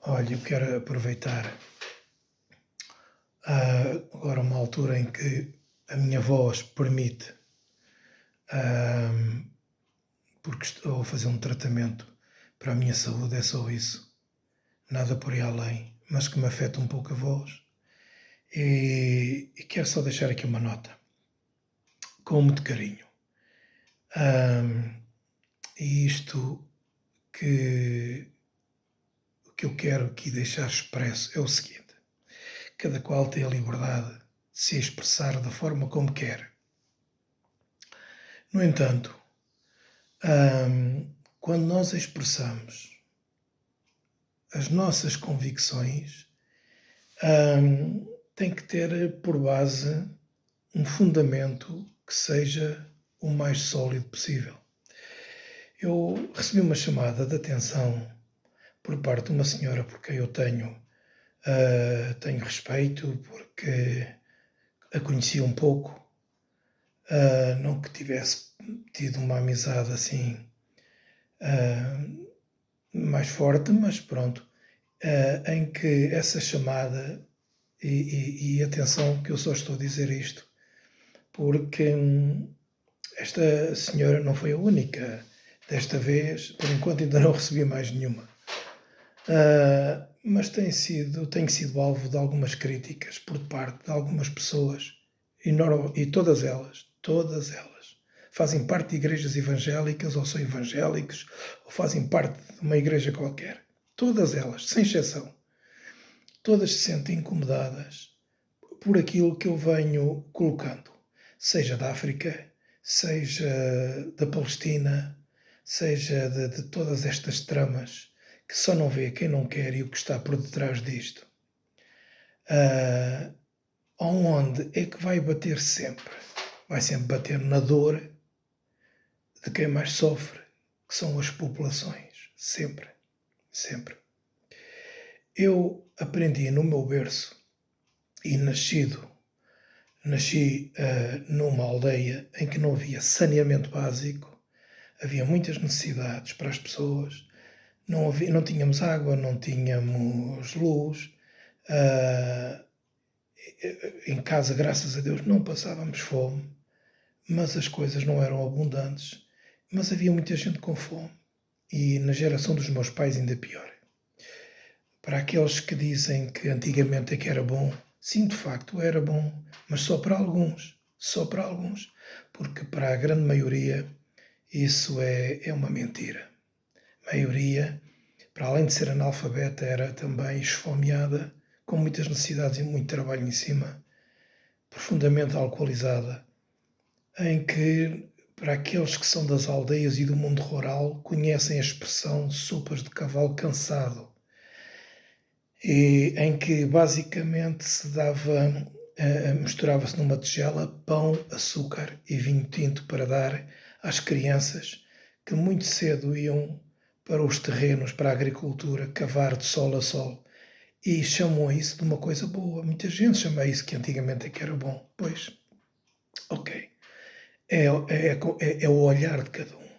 Olha, eu quero aproveitar agora uma altura em que a minha voz permite, ah, porque estou a fazer um tratamento para a minha saúde, é só isso, nada por aí além, mas que me afeta um pouco a voz. E quero só deixar aqui uma nota, com muito carinho. E isto que, que eu quero aqui deixar expresso é o seguinte: cada qual tem a liberdade de se expressar da forma como quer. No entanto, quando nós expressamos as nossas convicções, tem que ter por base um fundamento que seja o mais sólido possível. Eu recebi uma chamada de atenção por parte de uma senhora por quem eu tenho respeito, porque a conheci um pouco, não que tivesse tido uma amizade assim mais forte, mas pronto, em que essa chamada, e atenção que eu só estou a dizer isto, porque esta senhora não foi a única. Desta vez, por enquanto, ainda não recebi mais nenhuma. Mas tenho sido alvo de algumas críticas por parte de algumas pessoas, e todas elas, fazem parte de igrejas evangélicas, ou são evangélicos, ou fazem parte de uma igreja qualquer. Todas elas, sem exceção. Todas se sentem incomodadas por aquilo que eu venho colocando, seja da África, seja da Palestina, seja de todas estas tramas que só não vê quem não quer e o que está por detrás disto. Onde é que vai bater sempre? Vai sempre bater na dor de quem mais sofre, que são as populações. Sempre, sempre. Eu aprendi no meu berço e nasci numa aldeia em que não havia saneamento básico, havia muitas necessidades para as pessoas, não tínhamos água, não tínhamos luz, em casa, graças a Deus, não passávamos fome, mas as coisas não eram abundantes, mas havia muita gente com fome, e na geração dos meus pais ainda pior. Para aqueles que dizem que antigamente é que era bom, sim, de facto era bom, mas só para alguns, porque para a grande maioria isso é uma mentira. A maioria, para além de ser analfabeta, era também esfomeada, com muitas necessidades e muito trabalho em cima, profundamente alcoolizada, em que, para aqueles que são das aldeias e do mundo rural, conhecem a expressão sopas de cavalo cansado, e em que basicamente se dava, misturava-se numa tigela pão, açúcar e vinho tinto para dar às crianças que muito cedo iam para os terrenos, para a agricultura, cavar de sol a sol, e chamam isso de uma coisa boa. Muita gente chama isso que antigamente é que era bom. Pois, ok, é o olhar de cada um.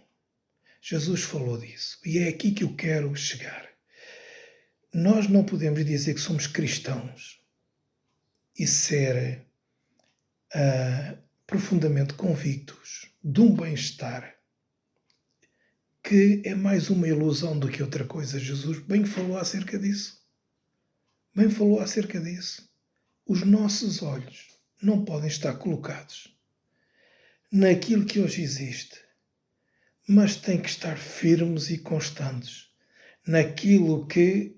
Jesus falou disso, e é aqui que eu quero chegar. Nós não podemos dizer que somos cristãos e ser profundamente convictos de um bem-estar que é mais uma ilusão do que outra coisa. Jesus bem falou acerca disso. Os nossos olhos não podem estar colocados naquilo que hoje existe, mas têm que estar firmes e constantes naquilo que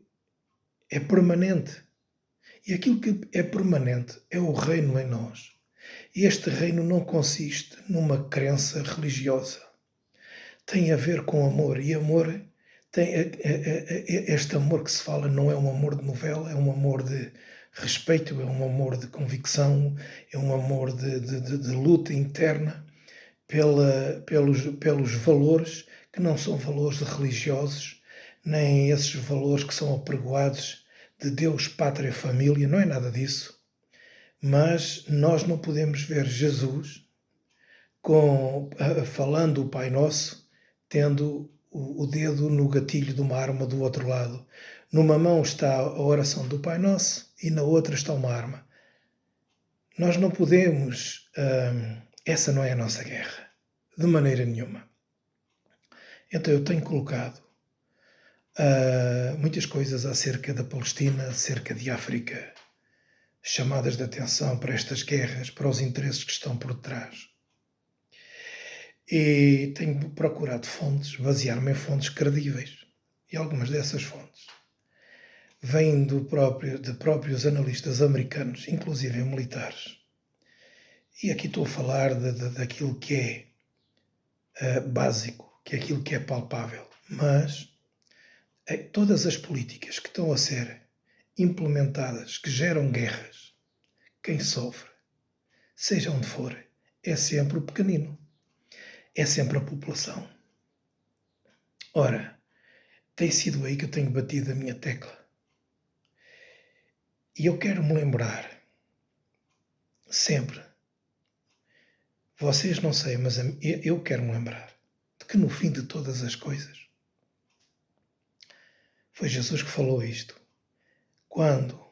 é permanente. E aquilo que é permanente é o reino em nós. E este reino não consiste numa crença religiosa. Tem a ver com amor. E amor, este amor que se fala não é um amor de novela, é um amor de respeito, é um amor de convicção, é um amor de luta interna pelos valores que não são valores religiosos, nem esses valores que são apregoados de Deus, pátria, família, não é nada disso. Mas nós não podemos ver Jesus falando o Pai Nosso, tendo o dedo no gatilho de uma arma do outro lado. Numa mão está a oração do Pai Nosso e na outra está uma arma. Nós não podemos, essa não é a nossa guerra, de maneira nenhuma. Então eu tenho colocado muitas coisas acerca da Palestina, acerca de África, chamadas de atenção para estas guerras, para os interesses que estão por detrás. E tenho procurado fontes, basear-me em fontes credíveis. E algumas dessas fontes vêm de próprios analistas americanos, inclusive militares. E aqui estou a falar daquilo que é básico, que é aquilo que é palpável. Mas todas as políticas que estão a ser implementadas, que geram guerras, quem sofre, seja onde for, é sempre o pequenino, é sempre a população. Ora, tem sido aí que eu tenho batido a minha tecla. E eu quero me lembrar, sempre, vocês não sei, mas eu quero me lembrar de que no fim de todas as coisas, foi Jesus que falou isto. Quando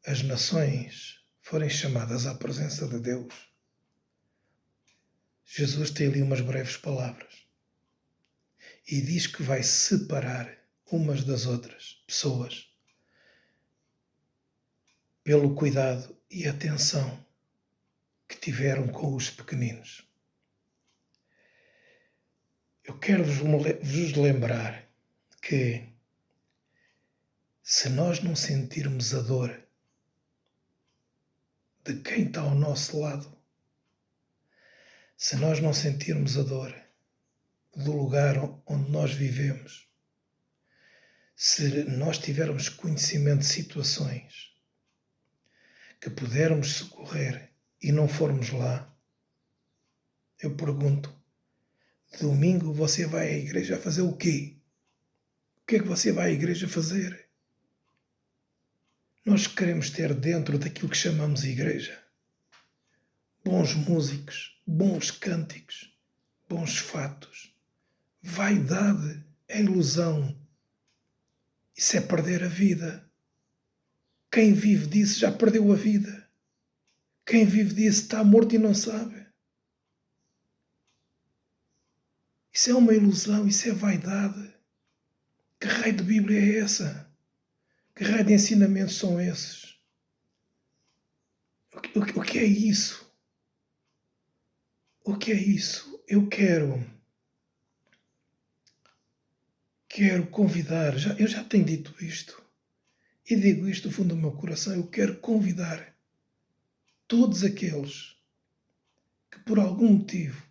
as nações forem chamadas à presença de Deus, Jesus tem ali umas breves palavras e diz que vai separar umas das outras pessoas pelo cuidado e atenção que tiveram com os pequeninos. Eu quero vos lembrar que se nós não sentirmos a dor de quem está ao nosso lado, se nós não sentirmos a dor do lugar onde nós vivemos, se nós tivermos conhecimento de situações que pudermos socorrer e não formos lá, eu pergunto, domingo você vai à igreja a fazer o quê? O que é que você vai à igreja fazer? Nós queremos ter dentro daquilo que chamamos igreja bons músicos, bons cânticos, bons fatos. Vaidade é ilusão. Isso é perder a vida. Quem vive disso já perdeu a vida. Quem vive disso está morto e não sabe. Isso é uma ilusão, isso é vaidade. Que raio de Bíblia é essa? Que raio de ensinamentos são esses? O que é isso? O que é isso? Eu quero convidar, eu já tenho dito isto, e digo isto do fundo do meu coração, eu quero convidar todos aqueles que por algum motivo,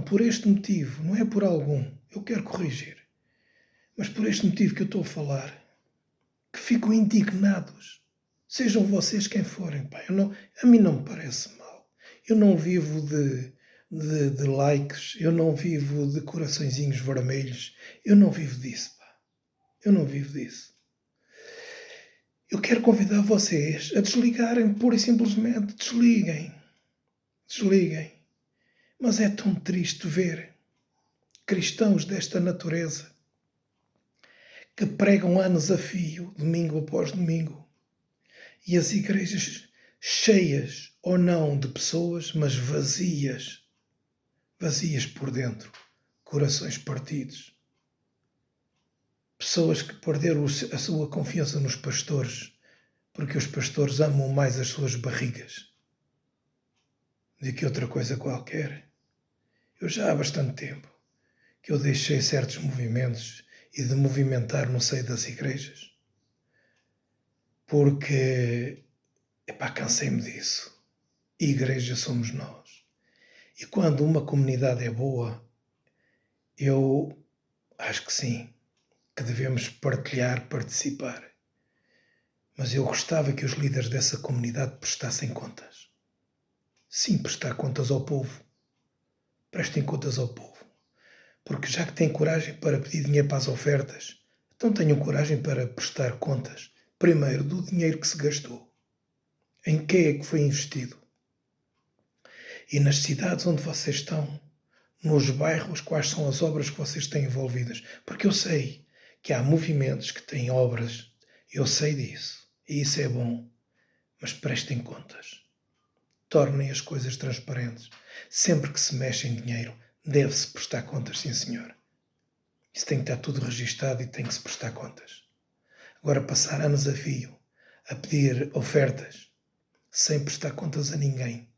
por este motivo, não é por algum, eu quero corrigir, mas por este motivo que eu estou a falar, que ficam indignados, sejam vocês quem forem, pá, a mim não me parece mal, eu não vivo de likes, eu não vivo de coraçõezinhos vermelhos, eu não vivo disso, pá. Eu não vivo disso. Eu quero convidar vocês a desligarem, pura e simplesmente, desliguem. Mas é tão triste ver cristãos desta natureza que pregam anos a fio, domingo após domingo, e as igrejas cheias ou não de pessoas, mas vazias por dentro, corações partidos. Pessoas que perderam a sua confiança nos pastores, porque os pastores amam mais as suas barrigas do que outra coisa qualquer. Eu já há bastante tempo que eu deixei certos movimentos e de movimentar no seio das igrejas, porque, cansei-me disso. Igreja somos nós. E quando uma comunidade é boa, eu acho que sim, que devemos partilhar, participar. Mas eu gostava que os líderes dessa comunidade prestassem contas. Sim, prestar contas ao povo. Prestem contas ao povo. Porque já que têm coragem para pedir dinheiro para as ofertas, então tenham coragem para prestar contas, primeiro, do dinheiro que se gastou. Em que é que foi investido? E nas cidades onde vocês estão, nos bairros, quais são as obras que vocês têm envolvidas. Porque eu sei que há movimentos que têm obras, eu sei disso, e isso é bom, mas prestem contas. Tornem as coisas transparentes. Sempre que se mexe em dinheiro, deve-se prestar contas, sim senhor. Isso tem que estar tudo registado e tem que se prestar contas. Agora, passar anos a fio a pedir ofertas sem prestar contas a ninguém,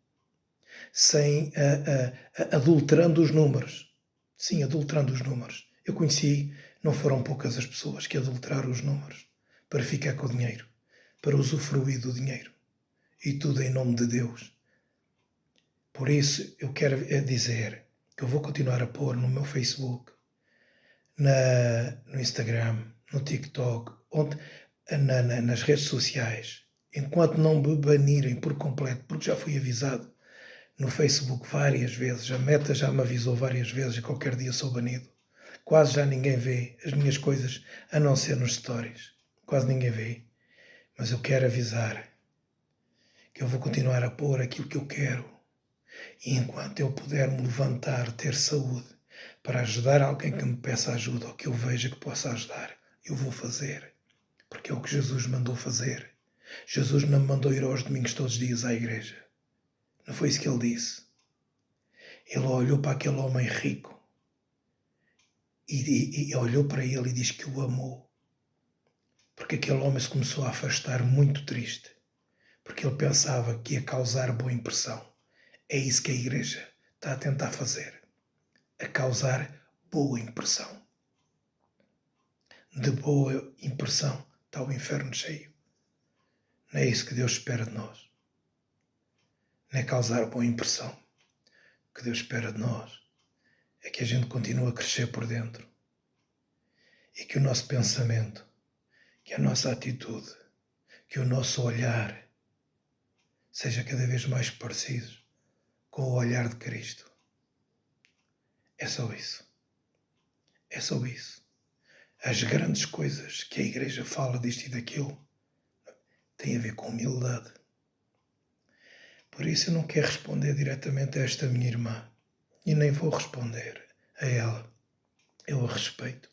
sem adulterando os números. Sim, adulterando os números. Eu conheci, não foram poucas as pessoas que adulteraram os números para ficar com o dinheiro, para usufruir do dinheiro. E tudo em nome de Deus. Por isso, eu quero dizer que eu vou continuar a pôr no meu Facebook, no Instagram, no TikTok, nas redes sociais, enquanto não me banirem por completo, porque já fui avisado no Facebook várias vezes, a Meta já me avisou várias vezes e qualquer dia sou banido. Quase já ninguém vê as minhas coisas, a não ser nos stories. Quase ninguém vê. Mas eu quero avisar que eu vou continuar a pôr aquilo que eu quero. E enquanto eu puder me levantar, ter saúde, para ajudar alguém que me peça ajuda ou que eu veja que possa ajudar, eu vou fazer. Porque é o que Jesus mandou fazer. Jesus não me mandou ir aos domingos todos os dias à igreja. Não foi isso que ele disse. Ele olhou para aquele homem rico e olhou para ele e disse que o amou. Porque aquele homem se começou a afastar muito triste. Porque ele pensava que ia causar boa impressão. É isso que a igreja está a tentar fazer. A causar boa impressão. De boa impressão está o inferno cheio. Não é isso que Deus espera de nós. Não é causar boa impressão. O que Deus espera de nós é que a gente continue a crescer por dentro. E que o nosso pensamento, que a nossa atitude, que o nosso olhar seja cada vez mais parecido com o olhar de Cristo. É só isso. É só isso. As grandes coisas que a igreja fala disto e daquilo têm a ver com humildade. Por isso eu não quero responder diretamente a esta minha irmã. E nem vou responder a ela. Eu a respeito.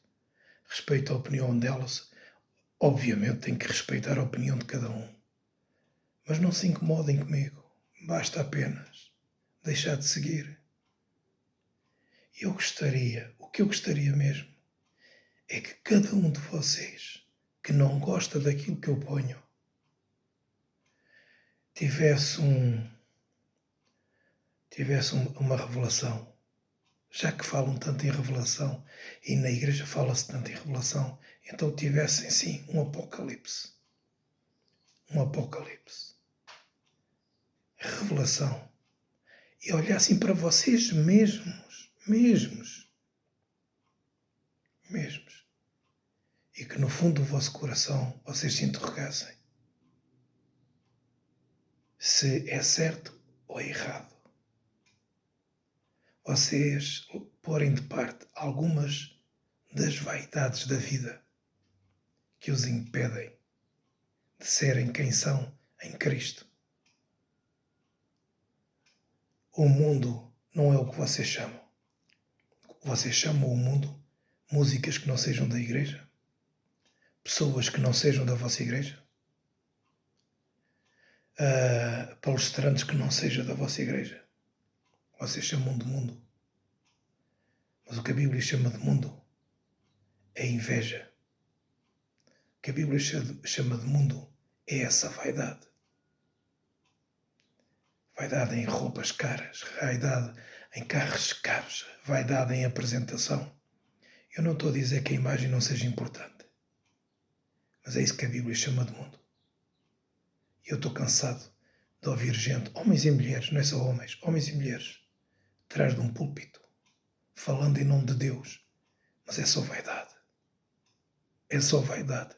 Respeito a opinião delas. Obviamente tenho que respeitar a opinião de cada um. Mas não se incomodem comigo. Basta apenas deixar de seguir. O que eu gostaria mesmo, é que cada um de vocês que não gosta daquilo que eu ponho tivesse uma revelação. Já que falam tanto em revelação e na igreja fala-se tanto em revelação, então tivessem sim um apocalipse. Um apocalipse. Revelação. E olhassem para vocês mesmos. E que no fundo do vosso coração vocês se interrogassem se é certo ou é errado. Vocês porem de parte algumas das vaidades da vida que os impedem de serem quem são em Cristo. O mundo não é o que vocês chamam. Vocês chamam o mundo músicas que não sejam da igreja? Pessoas que não sejam da vossa igreja? Palestrantes que não sejam da vossa igreja? Vocês chamam de mundo. Mas o que a Bíblia chama de mundo é inveja. O que a Bíblia chama de mundo é essa vaidade. Vaidade em roupas caras, vaidade em carros caros, vaidade em apresentação. Eu não estou a dizer que a imagem não seja importante, mas é isso que a Bíblia chama de mundo. E eu estou cansado de ouvir gente, homens e mulheres, não é só homens e mulheres, atrás de um púlpito, falando em nome de Deus, mas é só vaidade. É só vaidade.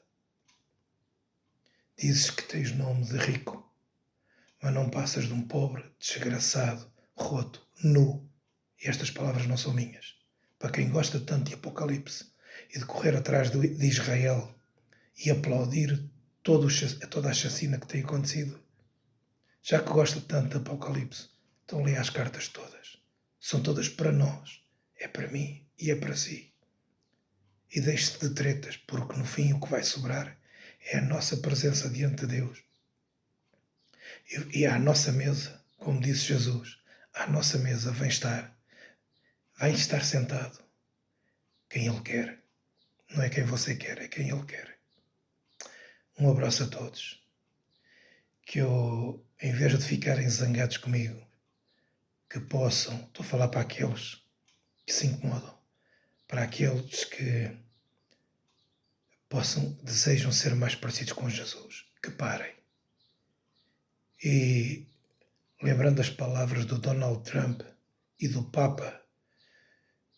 Dizes que tens nome de rico, mas não passas de um pobre, desgraçado, roto, nu. E estas palavras não são minhas. Para quem gosta tanto de Apocalipse e de correr atrás de Israel e aplaudir toda a chacina que tem acontecido, já que gosta tanto de Apocalipse, então lê as cartas todas. São todas para nós. É para mim e é para si. e deixe-se de tretas, porque no fim o que vai sobrar é a nossa presença diante de Deus. E à nossa mesa, como disse Jesus, à nossa mesa vai estar sentado quem Ele quer. Não é quem você quer, é quem Ele quer. Um abraço a todos. Que eu, em vez de ficarem zangados comigo, que possam, estou a falar para aqueles que se incomodam, para aqueles que desejam ser mais parecidos com Jesus, que parem. E lembrando as palavras do Donald Trump e do Papa,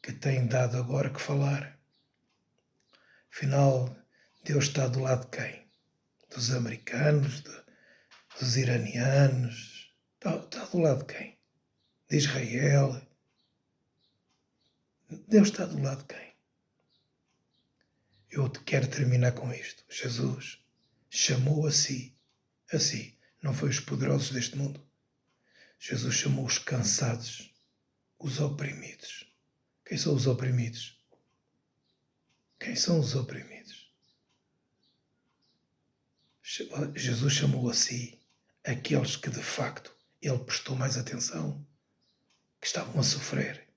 que têm dado agora que falar, afinal, Deus está do lado de quem? Dos americanos, dos iranianos, está do lado de quem? De Israel. Deus está do lado de quem? Eu quero terminar com isto. Jesus chamou a si, não foi os poderosos deste mundo. Jesus chamou os cansados, os oprimidos. Quem são os oprimidos? Quem são os oprimidos? Jesus chamou a si aqueles que de facto ele prestou mais atenção, que estavam a sofrer.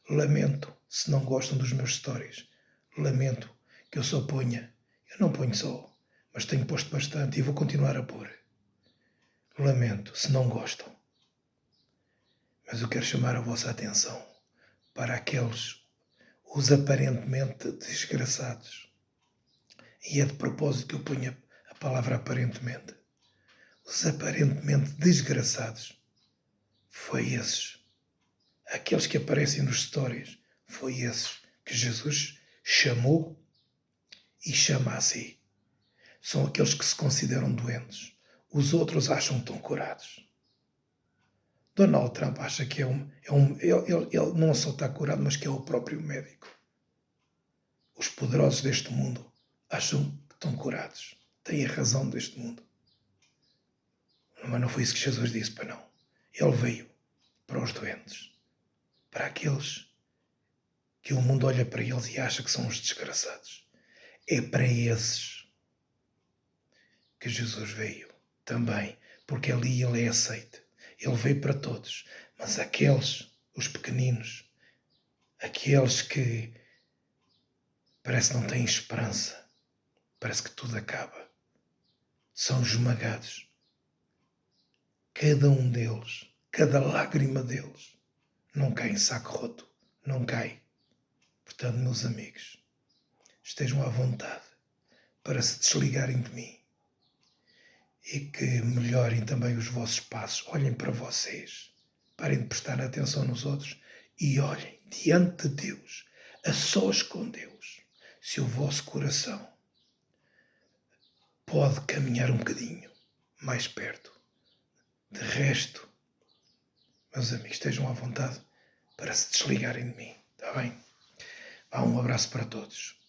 Lamento se não gostam dos meus stories. Lamento que eu só ponha. Eu não ponho só, mas tenho posto bastante e vou continuar a pôr. Lamento se não gostam. Mas eu quero chamar a vossa atenção para aqueles, os aparentemente desgraçados. E é de propósito que eu ponho a palavra aparentemente. Os aparentemente desgraçados. Foi esses. Aqueles que aparecem nos stories. Foi esses que Jesus chamou e chama a si. São aqueles que se consideram doentes. Os outros acham que estão curados. Donald Trump acha que ele não só está curado, mas que é o próprio médico. Os poderosos deste mundo acham que estão curados. Têm a razão deste mundo. Mas não foi isso que Jesus disse, para não. Ele veio para os doentes, para aqueles que o mundo olha para eles e acha que são os desgraçados. É para esses que Jesus veio também, porque ali ele é aceite. Ele veio para todos, mas aqueles, os pequeninos, aqueles que parece que não têm esperança, parece que tudo acaba, são esmagados. Cada um deles, cada lágrima deles, não cai em saco roto, não cai. Portanto, meus amigos, estejam à vontade para se desligarem de mim e que melhorem também os vossos passos. Olhem para vocês, parem de prestar atenção nos outros e olhem diante de Deus, a sós com Deus, se o vosso coração pode caminhar um bocadinho mais perto. De resto, meus amigos, estejam à vontade para se desligarem de mim, está bem? Um abraço para todos.